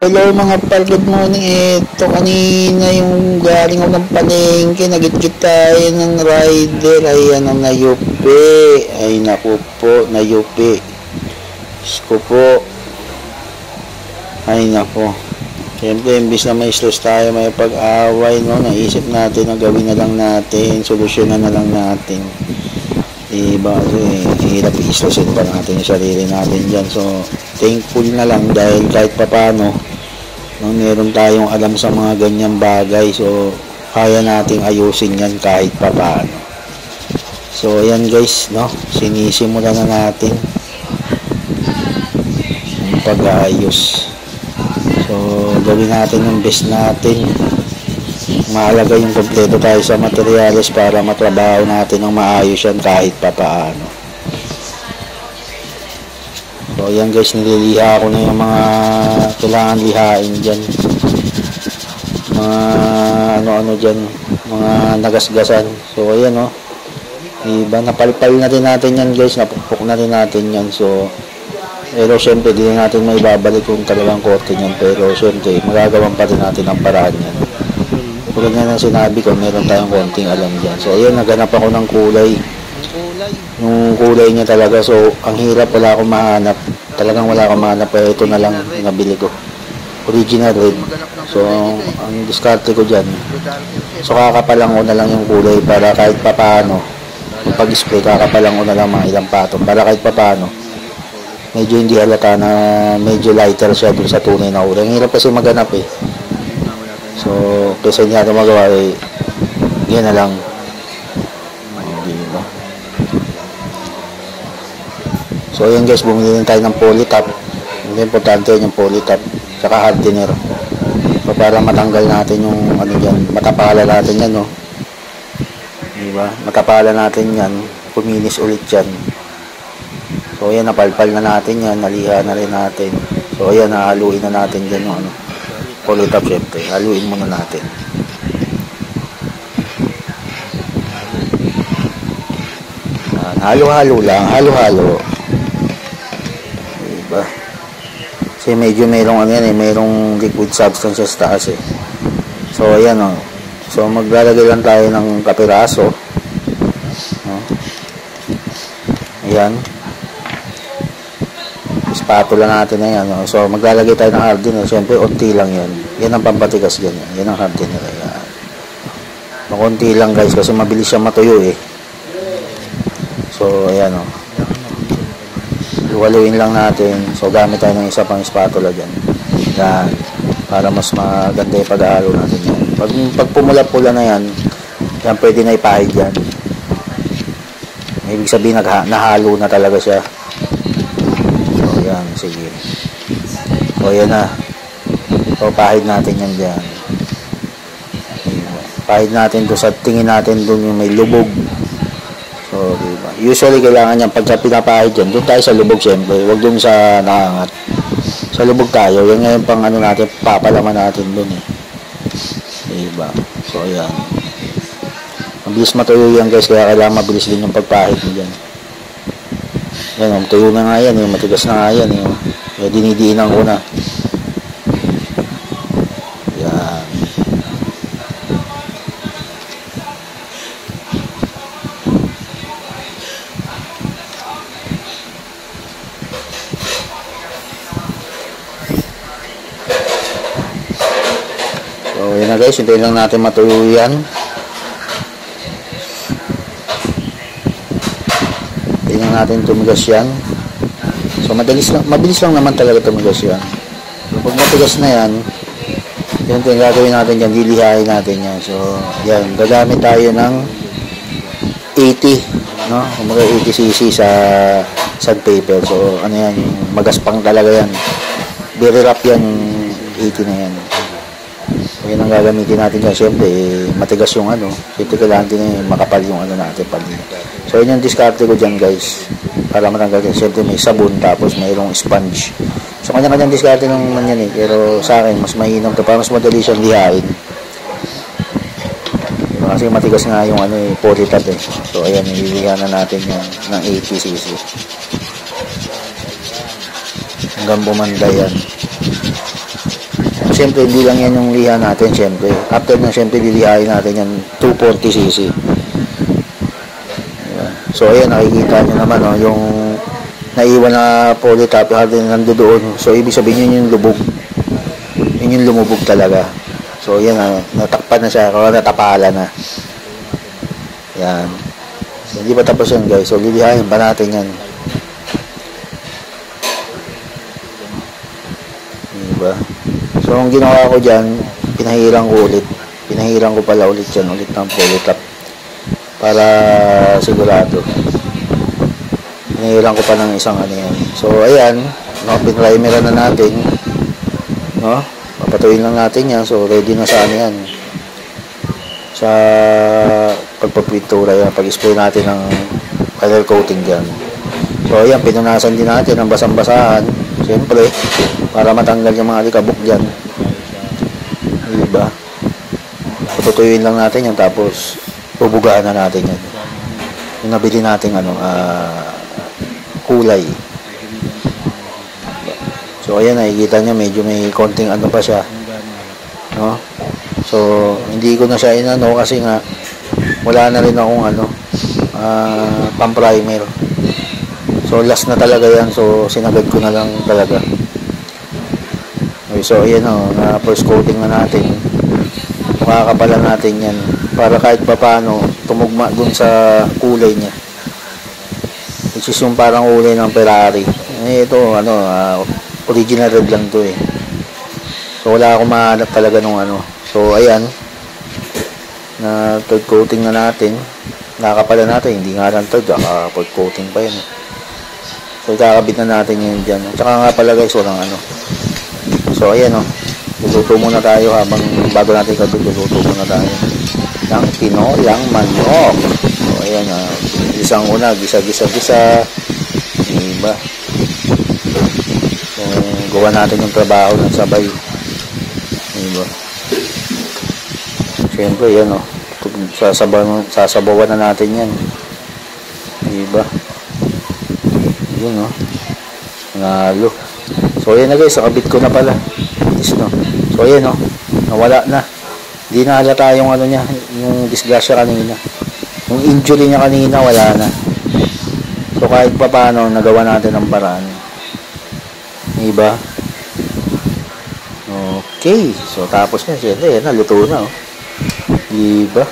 Hello mga pal, good morning. Ito kanina yung galing ako ng palengke, nagitgit tayo ng rider. Ayan ang nayupi. Ay naku po, nayupi. Isko po. Ay naku. Siyempre, imbis na may stress tayo, may pag-away, no? Naisip natin na gawin na lang natin, solusyonan na lang natin. Diba? Kasi hirap i-stressin pa natin yung sarili natin dyan. So, thankful na lang dahil kahit papano, no, meron tayong alam sa mga ganyang bagay. So, kaya nating ayusin yan kahit papano. So, ayan guys, no? Sinisimulan na natin yung pag-aayos. So, gawin natin yung best natin. Mahalaga yung kompleto tayo sa materyales para matrabaho natin ng maayos yan kahit papaano. So ayan guys, nililiha ko na yung mga kailangan lihain dyan, mga ano dyan, mga nagasgasan. So ayan o, diba, napalpal na rin natin yan guys, napukpok na rin natin yan. So pero syempre di natin may babalik kung talagang korte yan, pero syempre magagawan pa rin natin ang paraan yan. Tulad nga ng sinabi ko, meron tayong konting alam dyan. So ayan, naghanap ako ng kulay. Yung kulay niya talaga. So ang hirap, wala akong mahanap. Talagang wala akong mahanap. Pero ito na lang nabili ko. Original red. So ang diskarte ko dyan. So kakapalang ko na lang yung kulay para kahit papaano, pag-spray kakapalang ko na lang mga ilang patong. Para kahit papaano, medyo hindi halata na medyo lighter siya dun sa tunay na kulay. Ang hirap kasi maghanap eh. So, kaysa hindi natin magawa, yan na lang. Diba? So, ayan guys, bumili din tayo ng polytop. Hindi importante yung polytop. Saka hardener. So, para matanggal natin yung ano dyan. Matapala natin yan, no? Diba? Matapala natin yan. Puminis ulit yan. So, ayan, napalpal na natin yan. Naliha na rin natin. So, ayan, nahaluin na natin dyan yung ano. Polytop, syempre. Haluin muna natin. Halo-halo lang. Halo-halo. Diba? Kasi medyo mayroong ano yan eh. Mayroong liquid substance sa taas eh. So, ayan o. So, maglalagay lang tayo ng kapiraso. Ayan. Spatula natin na yan. So, maglalagay tayo ng hardener. Siyempre, unti lang yan. Yan ang pampatigas ganyan. Yan ang hardener. Ayan. Kunti lang guys kasi mabilis siya matuyo eh. So, ayan o. Iwaluin lang natin. So, gamit tayo ng isa pang spatula dyan. Yan. Para mas maganda yung pag-aalo natin yan. Pag pumula-pula na yan, yan pwede na ipahid yan. Ibig sabihin, nahalo na talaga siya. Yan, sige. So, yan na. So, pahid natin yan dyan. Pahid natin doon sa tingin natin doon yung may lubog. So, diba? Usually, kailangan yan pagka pinapahid yan. Doon tayo sa lubog, siyempre. Huwag doon sa nakangat. Sa lubog tayo. Yan ngayon pang ano natin, papalaman natin doon eh. Diba? So, yan. Mabilis matuyo yan guys, kaya kailangan mabilis din yung pagpahid mo dyan. Yan, tuyo na nga yan, matigas na nga yan, kaya dinidiinan ko na. Yan. So, yan na guys, hintayin lang natin matuyo yan. Tingnan natin tumigas yan. So mabilis lang naman talaga tumigas yan. So pag matigas na yan, yung gagawin natin yan, lilihain natin yan. So yan, gagamit tayo ng 80, no? Kumaga 80cc sa sandpaper. So ano yan, magaspang talaga yan. Very rough yan, 80 na yan. So yan ang gagamitin natin yan. Siyempre matigas yung ano, siyempre kailangan din makapal yung ano natin pag so, yun yung diskarte ko dyan guys. Para matanggal yan. Siyempre may sabon tapos mayroong sponge. So, kanya-kanyang diskarte naman yan eh. Pero sa akin, mas mainam to. Para mas madali siyang lihain. Kasi matigas nga yung ano eh, polytop eh. So, ayan, nililihan na natin yan ng 80cc. Hanggang bumanda yan. syempre hindi lang yan yung liha natin, syempre. After na syempre lilihain natin yan 240cc. So ayan, nakikita nyo naman yung naiwan na polytop natin nandoon. So ibig sabihin yun yung lubog. Yun yung lumubog talaga. So ayan, natakpan na siya, natapala na. Yan. So, hindi pa tapos yan guys. So lilihain pa natin yan. Diba? So ang ginawa ko dyan, pinahirang ko ulit. Pinahirang ko pala ulit yan, ulit ng polytop. Para sigurado. Pinahirang ko pa ng isang ano yan. So ayan, pinrimeran na natin. No? Papatuin lang natin yan. So ready na sa ano yan. Sa pagpapintura yan. Pag-spray natin ng color coating dyan. So ayan, pinunasan din natin ang basang-basahan. Siyempre, para matanggal yung mga alikabok dyan. Diba? Tutuyuin lang natin yan. Tapos bubugahan na natin yan. Yung nabili natin kulay. So ayan, nakikita nyo medyo may konting ano pa siya, no? So hindi ko na siya inano kasi nga wala na rin akong pang-primer. So last na talaga yan, so sinagad ko na lang talaga. Okay, so ayan na first coating na natin. Makakapalan natin yan para kahit papaano tumugma dun sa kulay niya, which is yung parang kulay ng Ferrari. Ito original red lang to eh. So wala akong mahanap talaga nung So ayan, na third coating na natin. Nakakapala natin, hindi nga lang third, fourth coating pa yan. So kakabit na natin yun dyan. Tsaka nga pala guys, walang So ayan luluto muna tayo bago natin kabit, luluto muna tayo ng tinolang manok. So ayan, isang una, gisa. Diba? So gawa natin yung trabaho ng sabay. Diba? Siyempre yan sasabawan na natin yan. Diba? Yun nalo. So ayan na guys, nakabit ko na pala. So ayan nawala na. Hindi na halata yung niya, yung disgrasya kanina. Yung injury niya kanina wala na. So kahit pa paano nagawa natin ang paraan. Diba? Okay. So tapos na siyempre, luto na Diba?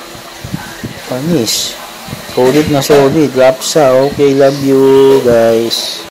Panis. Solid na solid. Lapsa. Okay, love you guys.